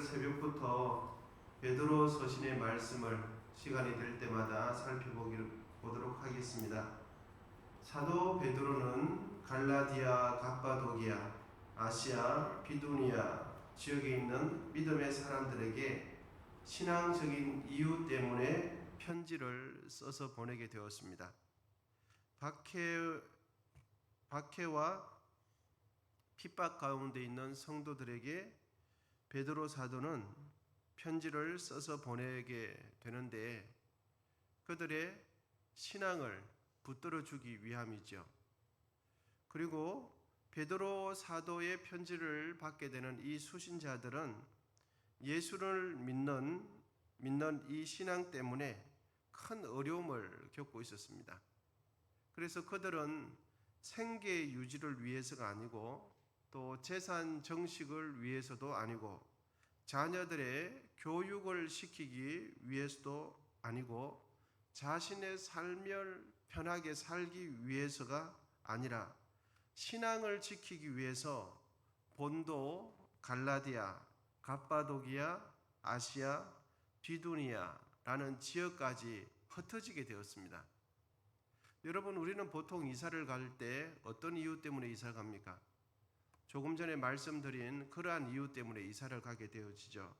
오늘 새벽부터 베드로 서신의 말씀을 시간이 될 때마다 살펴보도록 하겠습니다. 사도 베드로는 갈라디아, 갑바도기아, 아시아, 비두니아 지역에 있는 믿음의 사람들에게 신앙적인 이유 때문에 편지를 써서 보내게 되었습니다. 박해와 핍박 가운데 있는 성도들에게 베드로 사도는 편지를 써서 보내게 되는데 그들의 신앙을 붙들어 주기 위함이죠. 그리고 베드로 사도의 편지를 받게 되는 이 수신자들은 예수를 믿는 이 신앙 때문에 큰 어려움을 겪고 있었습니다. 그래서 그들은 생계 유지를 위해서가 아니고 또 재산 정식을 위해서도 아니고 자녀들의 교육을 시키기 위해서도 아니고 자신의 삶을 편하게 살기 위해서가 아니라 신앙을 지키기 위해서 본도, 갈라디아, 갑바도기아, 아시아, 비두니아라는 지역까지 흩어지게 되었습니다. 여러분, 우리는 보통 이사를 갈 때 어떤 이유 때문에 이사 갑니까? 조금 전에 말씀드린 그러한 이유 때문에 이사를 가게 되어지죠.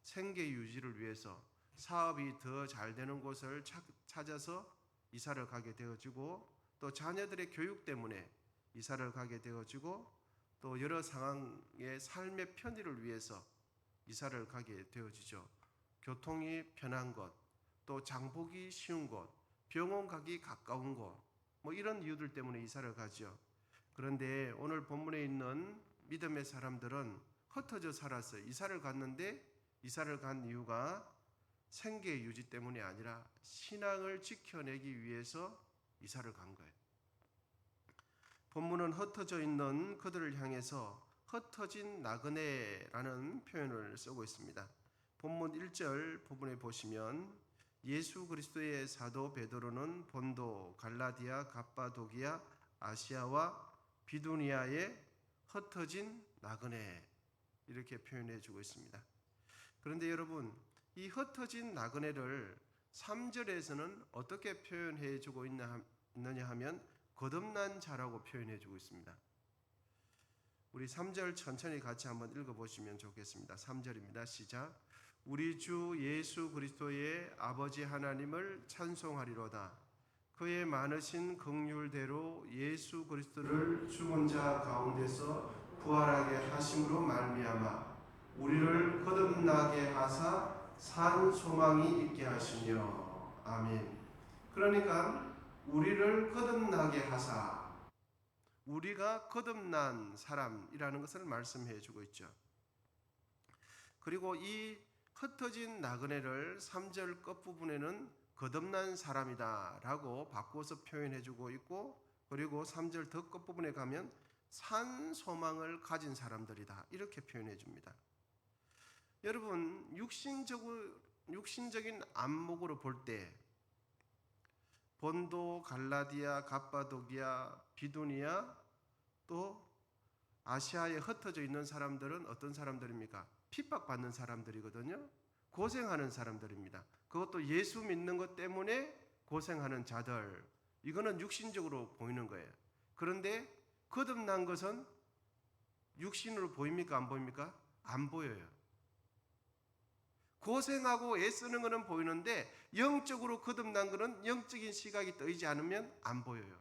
생계 유지를 위해서 사업이 더 잘 되는 곳을 찾아서 이사를 가게 되어지고 또 자녀들의 교육 때문에 이사를 가게 되어지고 또 여러 상황의 삶의 편의를 위해서 이사를 가게 되어지죠. 교통이 편한 곳, 또 장보기 쉬운 곳, 병원 가기 가까운 곳, 이런 이유들 때문에 이사를 가죠. 그런데 오늘 본문에 있는 믿음의 사람들은 흩어져 살았어요. 이사를 갔는데 이사를 간 이유가 생계 유지 때문이 아니라 신앙을 지켜내기 위해서 이사를 간 거예요. 본문은 흩어져 있는 그들을 향해서 흩어진 나그네라는 표현을 쓰고 있습니다. 본문 1절 부분에 보시면 예수 그리스도의 사도 베드로는 본도, 갈라디아, 갑바도기아, 아시아와 비두니아에 흩어진 나그네 이렇게 표현해 주고 있습니다. 그런데 여러분, 이 흩어진 나그네를 3절에서는 어떻게 표현해 주고 있느냐 하면 거듭난 자라고 표현해 주고 있습니다. 우리 3절 천천히 같이 한번 읽어보시면 좋겠습니다. 3절입니다. 시작. 우리 주 예수 그리스도의 아버지 하나님을 찬송하리로다. 그의 많으신 긍휼대로 예수 그리스도를 죽은 자 가운데서 부활하게 하심으로 말미암아 우리를 거듭나게 하사 산 소망이 있게 하시며 아멘. 그러니까 우리를 거듭나게 하사, 우리가 거듭난 사람이라는 것을 말씀해 주고 있죠. 그리고 이 흩어진 나그네를 3절 끝부분에는 거듭난 사람이다 라고 바꿔서 표현해 주고 있고, 그리고 3절 더 끝부분에 가면 산 소망을 가진 사람들이다 이렇게 표현해 줍니다. 여러분, 육신적인 안목으로 볼 때 본도, 갈라디아, 갑바도기아, 비두니아 또 아시아에 흩어져 있는 사람들은 어떤 사람들입니까? 핍박받는 사람들이거든요. 고생하는 사람들입니다. 그것도 예수 믿는 것 때문에 고생하는 자들, 이거는 육신적으로 보이는 거예요. 그런데 거듭난 것은 육신으로 보입니까? 안 보입니까? 안 보여요. 고생하고 애쓰는 것은 보이는데 영적으로 거듭난 것은 영적인 시각이 떠있지 않으면 안 보여요.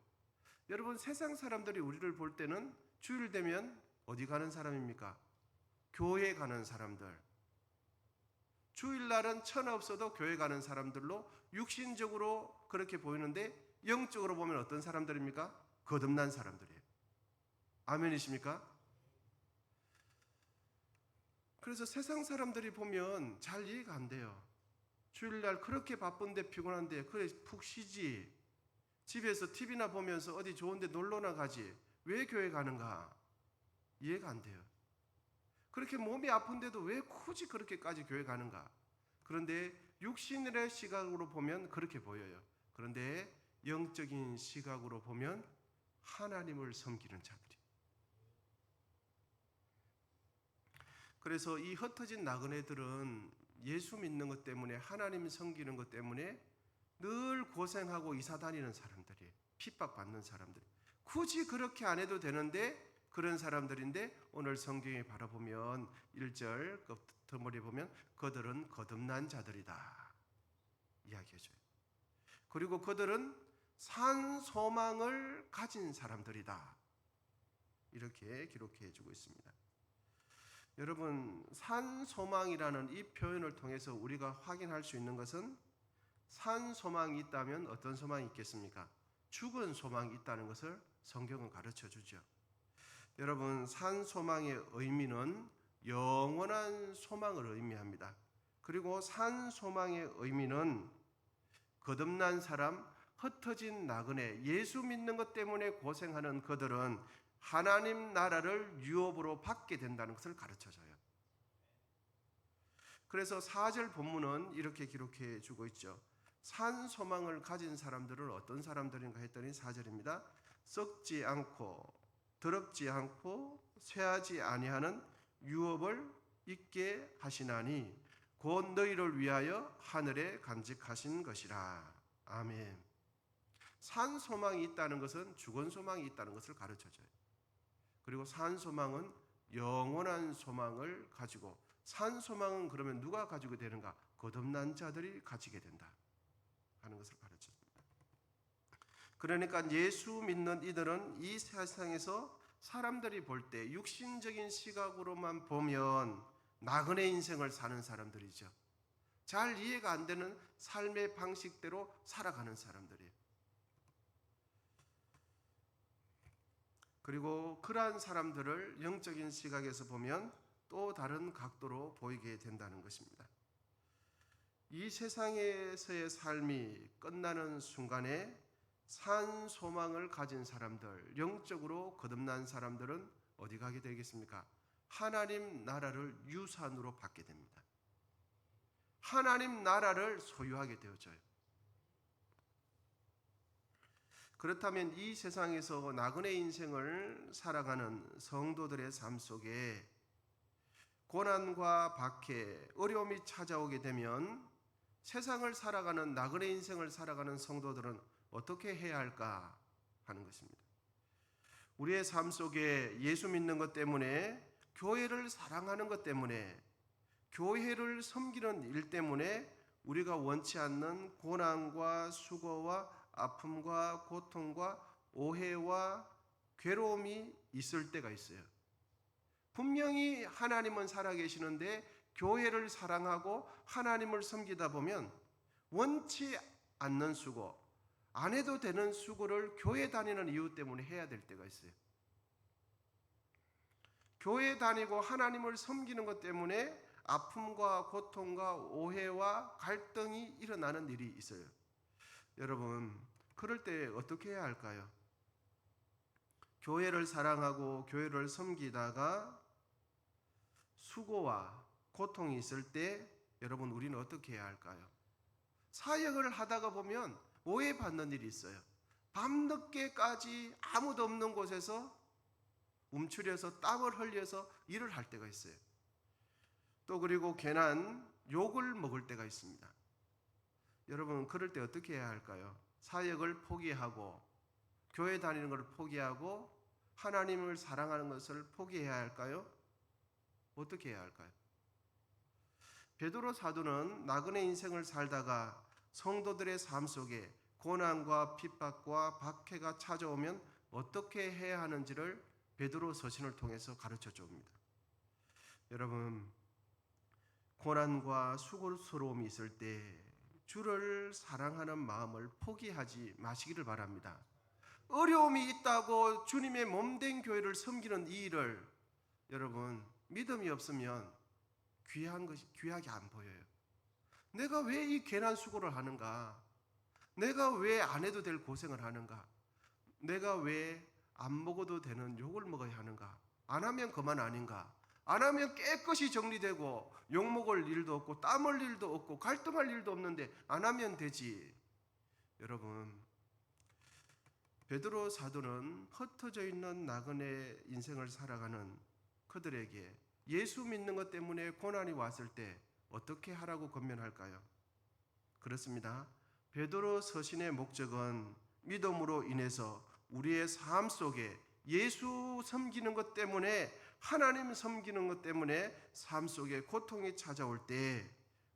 여러분, 세상 사람들이 우리를 볼 때는 주일 되면 어디 가는 사람입니까? 교회 가는 사람들. 주일날은 천하 없어도 교회 가는 사람들로 육신적으로 그렇게 보이는데 영적으로 보면 어떤 사람들입니까? 거듭난 사람들이에요. 아멘이십니까? 그래서 세상 사람들이 보면 잘 이해가 안 돼요. 주일날 그렇게 바쁜데 피곤한데 그래 푹 쉬지. 집에서 TV나 보면서 어디 좋은데 놀러나 가지. 왜 교회 가는가? 이해가 안 돼요. 그렇게 몸이 아픈데도 왜 굳이 그렇게까지 교회 가는가? 그런데 육신의 시각으로 보면 그렇게 보여요. 그런데 영적인 시각으로 보면 하나님을 섬기는 자들이. 그래서 이 흩어진 나그네들은 예수 믿는 것 때문에, 하나님 섬기는 것 때문에 늘 고생하고 이사 다니는 사람들이에요. 핍박받는 사람들. 굳이 그렇게 안 해도 되는데 그런 사람들인데, 오늘 성경에 바라보면 1절 끝머리에 보면 그들은 거듭난 자들이다 이야기해줘요. 그리고 그들은 산 소망을 가진 사람들이다 이렇게 기록해주고 있습니다. 여러분, 산 소망이라는 이 표현을 통해서 우리가 확인할 수 있는 것은, 산 소망이 있다면 어떤 소망이 있겠습니까? 죽은 소망이 있다는 것을 성경은 가르쳐 주죠. 여러분, 산 소망의 의미는 영원한 소망을 의미합니다. 그리고 산 소망의 의미는 거듭난 사람, 흩어진 나그네, 예수 믿는 것 때문에 고생하는 그들은 하나님 나라를 유업으로 받게 된다는 것을 가르쳐줘요. 그래서 4절 본문은 이렇게 기록해 주고 있죠. 산 소망을 가진 사람들은 어떤 사람들인가 했더니 4절입니다. 썩지 않고 더럽지 않고 쇠하지 아니하는 유업을 있게 하시나니 곧 너희를 위하여 하늘에 간직하신 것이라. 아멘. 산 소망이 있다는 것은 죽은 소망이 있다는 것을 가르쳐줘요. 그리고 산 소망은 영원한 소망을 가지고, 산 소망은 그러면 누가 가지고 되는가? 거듭난 자들이 가지게 된다 하는 것을 가르쳐줍니다. 그러니까 예수 믿는 이들은 이 세상에서 사람들이 볼 때 육신적인 시각으로만 보면 나그네 인생을 사는 사람들이죠. 잘 이해가 안 되는 삶의 방식대로 살아가는 사람들이에요. 그리고 그러한 사람들을 영적인 시각에서 보면 또 다른 각도로 보이게 된다는 것입니다. 이 세상에서의 삶이 끝나는 순간에 산 소망을 가진 사람들, 영적으로 거듭난 사람들은 어디 가게 되겠습니까? 하나님 나라를 유산으로 받게 됩니다. 하나님 나라를 소유하게 되어져요. 그렇다면 이 세상에서 나그네 인생을 살아가는 성도들의 삶 속에 고난과 박해, 어려움이 찾아오게 되면 세상을 살아가는, 나그네 인생을 살아가는 성도들은 어떻게 해야 할까 하는 것입니다. 우리의 삶 속에 예수 믿는 것 때문에, 교회를 사랑하는 것 때문에, 교회를 섬기는 일 때문에 우리가 원치 않는 고난과 수고와 아픔과 고통과 오해와 괴로움이 있을 때가 있어요. 분명히 하나님은 살아계시는데 교회를 사랑하고 하나님을 섬기다 보면 원치 않는 수고, 안 해도 되는 수고를 교회 다니는 이유 때문에 해야 될 때가 있어요. 교회 다니고 하나님을 섬기는 것 때문에 아픔과 고통과 오해와 갈등이 일어나는 일이 있어요. 여러분, 그럴 때 어떻게 해야 할까요? 교회를 사랑하고 교회를 섬기다가 수고와 고통이 있을 때 여러분, 우리는 어떻게 해야 할까요? 사역을 하다가 보면 오해받는 일이 있어요. 밤늦게까지 아무도 없는 곳에서 움츠려서 땀을 흘려서 일을 할 때가 있어요. 또 그리고 괜한 욕을 먹을 때가 있습니다. 여러분, 그럴 때 어떻게 해야 할까요? 사역을 포기하고 교회 다니는 것을 포기하고 하나님을 사랑하는 것을 포기해야 할까요? 어떻게 해야 할까요? 베드로 사도는 나그네 인생을 살다가 성도들의 삶 속에 고난과 핍박과 박해가 찾아오면 어떻게 해야 하는지를 베드로 서신을 통해서 가르쳐 줍니다. 여러분, 고난과 수고스러움이 있을 때 주를 사랑하는 마음을 포기하지 마시기를 바랍니다. 어려움이 있다고 주님의 몸된 교회를 섬기는 이 일을, 여러분, 믿음이 없으면 귀하게 안 보여요. 내가 왜 이 괜한 수고를 하는가? 내가 왜 안 해도 될 고생을 하는가? 내가 왜 안 먹어도 되는 욕을 먹어야 하는가? 안 하면 그만 아닌가? 안 하면 깨끗이 정리되고 욕 먹을 일도 없고 땀 흘릴 일도 없고 갈등할 일도 없는데 안 하면 되지. 여러분, 베드로 사도는 흩어져 있는 나그네 인생을 살아가는 그들에게 예수 믿는 것 때문에 고난이 왔을 때 어떻게 하라고 권면할까요? 그렇습니다. 베드로 서신의 목적은 믿음으로 인해서 우리의 삶 속에 예수 섬기는 것 때문에, 하나님 섬기는 것 때문에 삶 속에 고통이 찾아올 때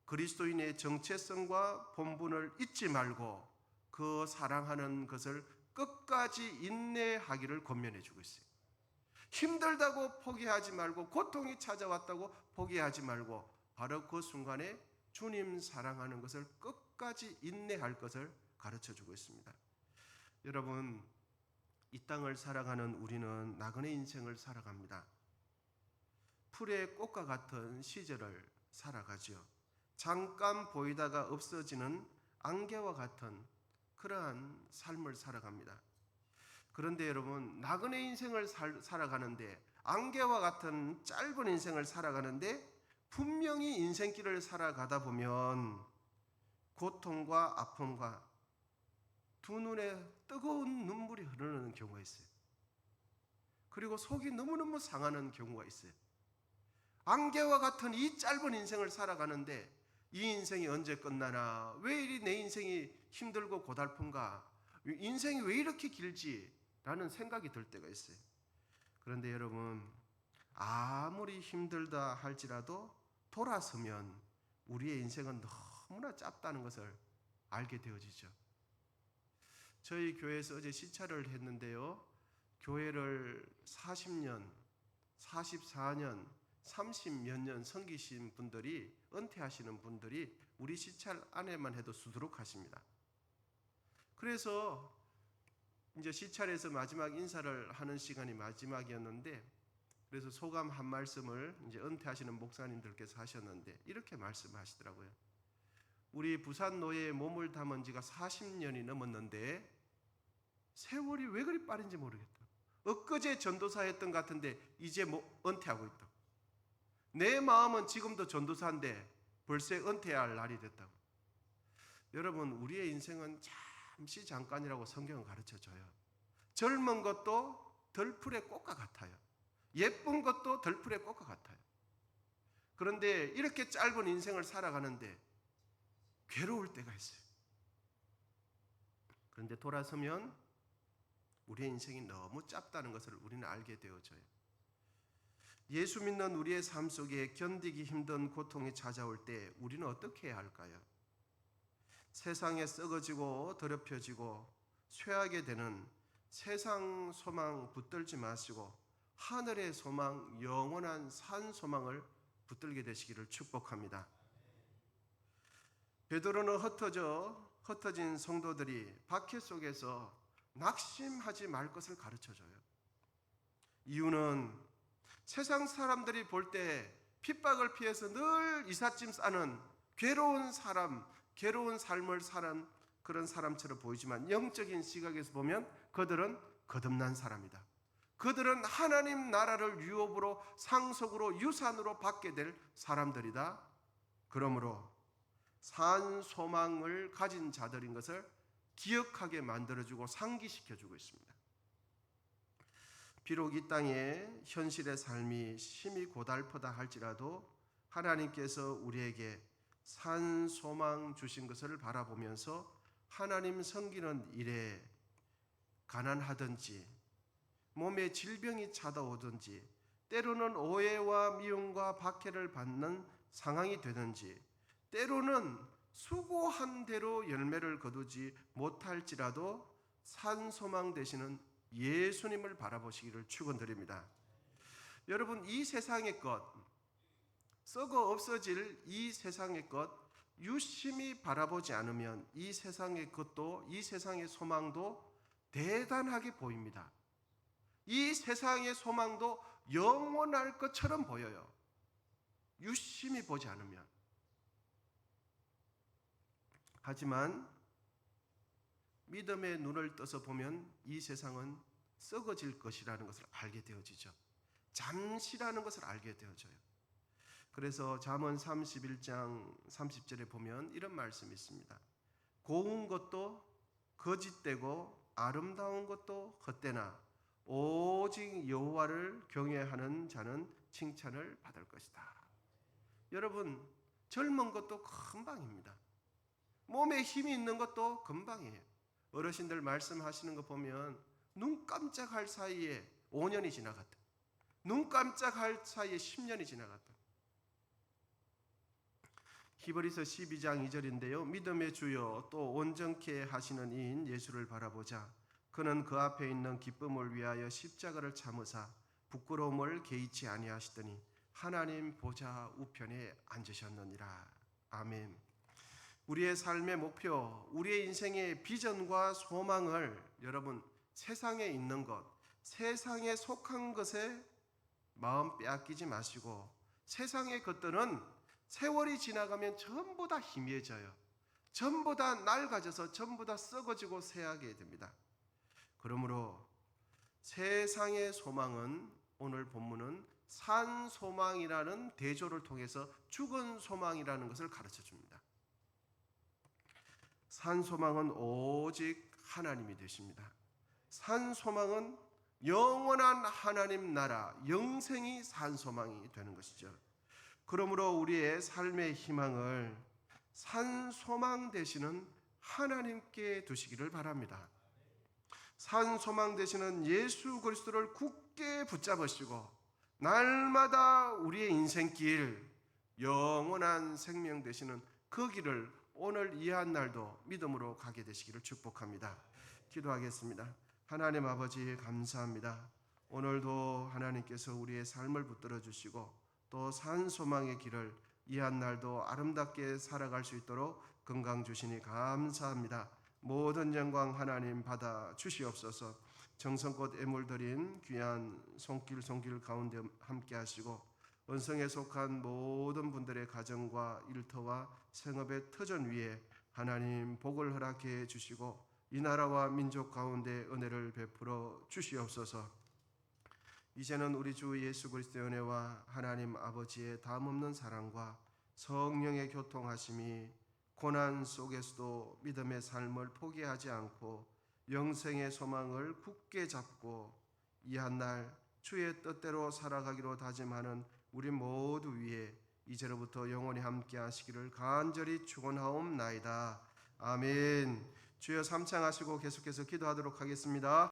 그리스도인의 정체성과 본분을 잊지 말고 그 사랑하는 것을 끝까지 인내하기를 권면해 주고 있어요. 힘들다고 포기하지 말고, 고통이 찾아왔다고 포기하지 말고, 바로 그 순간에 주님 사랑하는 것을 끝까지 인내할 것을 가르쳐 주고 있습니다. 여러분, 이 땅을 살아가는 우리는 나그네 인생을 살아갑니다. 풀의 꽃과 같은 시절을 살아가지요. 잠깐 보이다가 없어지는 안개와 같은 그러한 삶을 살아갑니다. 그런데 여러분, 나그네 인생을 살아가는데, 안개와 같은 짧은 인생을 살아가는데, 분명히 인생길을 살아가다 보면 고통과 아픔과 두 눈에 뜨거운 눈물이 흐르는 경우가 있어요. 그리고 속이 너무너무 상하는 경우가 있어요. 안개와 같은 이 짧은 인생을 살아가는데 이 인생이 언제 끝나나, 왜 이리 내 인생이 힘들고 고달픈가, 인생이 왜 이렇게 길지 라는 생각이 들 때가 있어요. 그런데 여러분, 아무리 힘들다 할지라도 돌아서면 우리의 인생은 너무나 짧다는 것을 알게 되어지죠. 저희 교회에서 어제 시찰을 했는데요, 교회를 40년, 44년, 30몇 년 섬기신 분들이, 은퇴하시는 분들이 우리 시찰 안에만 해도 수두룩하십니다. 그래서 이제 시찰에서 마지막 인사를 하는 시간이 마지막이었는데, 그래서 소감 한 말씀을 이제 은퇴하시는 목사님들께서 하셨는데 이렇게 말씀하시더라고요. 우리 부산 노예에 몸을 담은 지가 40년이 넘었는데 세월이 왜 그리 빠른지 모르겠다. 엊그제 전도사 했던 것 같은데 이제 은퇴하고 있다. 내 마음은 지금도 전도사인데 벌써 은퇴할 날이 됐다고. 여러분, 우리의 인생은 잠시 잠깐이라고 성경은 가르쳐줘요. 젊은 것도 덜풀의 꽃과 같아요. 예쁜 것도 덜풀의 꽃과 같아요. 그런데 이렇게 짧은 인생을 살아가는데 괴로울 때가 있어요. 그런데 돌아서면 우리의 인생이 너무 짧다는 것을 우리는 알게 되어져요. 예수 믿는 우리의 삶 속에 견디기 힘든 고통이 찾아올 때 우리는 어떻게 해야 할까요? 세상에 썩어지고 더럽혀지고 쇠하게 되는 세상 소망 붙들지 마시고 하늘의 소망, 영원한 산 소망을 붙들게 되시기를 축복합니다. 베드로는 흩어진 성도들이 박해 속에서 낙심하지 말 것을 가르쳐줘요. 이유는 세상 사람들이 볼 때 핍박을 피해서 늘 이삿짐 싸는 괴로운 사람, 괴로운 삶을 사는 그런 사람처럼 보이지만 영적인 시각에서 보면 그들은 거듭난 사람이다. 그들은 하나님 나라를 유업으로, 상속으로, 유산으로 받게 될 사람들이다. 그러므로 산 소망을 가진 자들인 것을 기억하게 만들어주고 상기시켜주고 있습니다. 비록 이 땅의 현실의 삶이 심히 고달프다 할지라도 하나님께서 우리에게 산 소망 주신 것을 바라보면서 하나님 섬기는 일에 가난하든지 몸에 질병이 찾아오든지 때로는 오해와 미움과 박해를 받는 상황이 되든지 때로는 수고한 대로 열매를 거두지 못할지라도 산 소망 되시는 예수님을 바라보시기를 축원드립니다. 여러분, 이 세상의 것, 썩어 없어질 이 세상의 것 유심히 바라보지 않으면 이 세상의 것도, 이 세상의 소망도 대단하게 보입니다. 이 세상의 소망도 영원할 것처럼 보여요. 유심히 보지 않으면. 하지만 믿음의 눈을 떠서 보면 이 세상은 썩어질 것이라는 것을 알게 되어지죠. 잠시라는 것을 알게 되어져요. 그래서 잠언 31장 30절에 보면 이런 말씀이 있습니다. 고운 것도 거짓되고 아름다운 것도 헛되나 오직 여호와를 경외하는 자는 칭찬을 받을 것이다. 여러분, 젊은 것도 금방입니다. 몸에 힘이 있는 것도 금방이에요. 어르신들 말씀하시는 거 보면 눈 깜짝할 사이에 5년이 지나갔다. 눈 깜짝할 사이에 10년이 지나갔다. 히브리서 12장 2절인데요. 믿음의 주요 또 온전케 하시는 이인 예수를 바라보자. 그는 그 앞에 있는 기쁨을 위하여 십자가를 참으사 부끄러움을 개의치 아니하시더니 하나님 보좌 우편에 앉으셨느니라. 아멘. 우리의 삶의 목표, 우리의 인생의 비전과 소망을 여러분 세상에 있는 것, 세상에 속한 것에 마음 빼앗기지 마시고 세상의 것들은 세월이 지나가면 전부 다 희미해져요. 전부 다 낡아져서 전부 다 썩어지고 쇠하게 됩니다. 그러므로 세상의 소망은 오늘 본문은 산 소망이라는 대조를 통해서 죽은 소망이라는 것을 가르쳐 줍니다. 산 소망은 오직 하나님이 되십니다. 산 소망은 영원한 하나님 나라, 영생이 산 소망이 되는 것이죠. 그러므로 우리의 삶의 희망을 산 소망 되시는 하나님께 두시기를 바랍니다. 산 소망 되시는 예수 그리스도를 굳게 붙잡으시고 날마다 우리의 인생길, 영원한 생명 되시는 그 길을 오늘 이 한 날도 믿음으로 가게 되시기를 축복합니다. 기도하겠습니다. 하나님 아버지 감사합니다. 오늘도 하나님께서 우리의 삶을 붙들어 주시고 또 산 소망의 길을 이 한 날도 아름답게 살아갈 수 있도록 건강 주시니 감사합니다. 모든 영광 하나님 받아 주시옵소서. 정성껏 애물 드린 귀한 손길 가운데 함께 하시고 원성에 속한 모든 분들의 가정과 일터와 생업의 터전 위에 하나님 복을 허락해 주시고 이 나라와 민족 가운데 은혜를 베풀어 주시옵소서. 이제는 우리 주 예수 그리스도의 은혜와 하나님 아버지의 담없는 사랑과 성령의 교통하심이 고난 속에서도 믿음의 삶을 포기하지 않고 영생의 소망을 굳게 잡고 이 한 날 주의 뜻대로 살아가기로 다짐하는 우리 모두 위에 이제로부터 영원히 함께 하시기를 간절히 축원하옵나이다. 아멘. 주여 삼창하시고 계속해서 기도하도록 하겠습니다.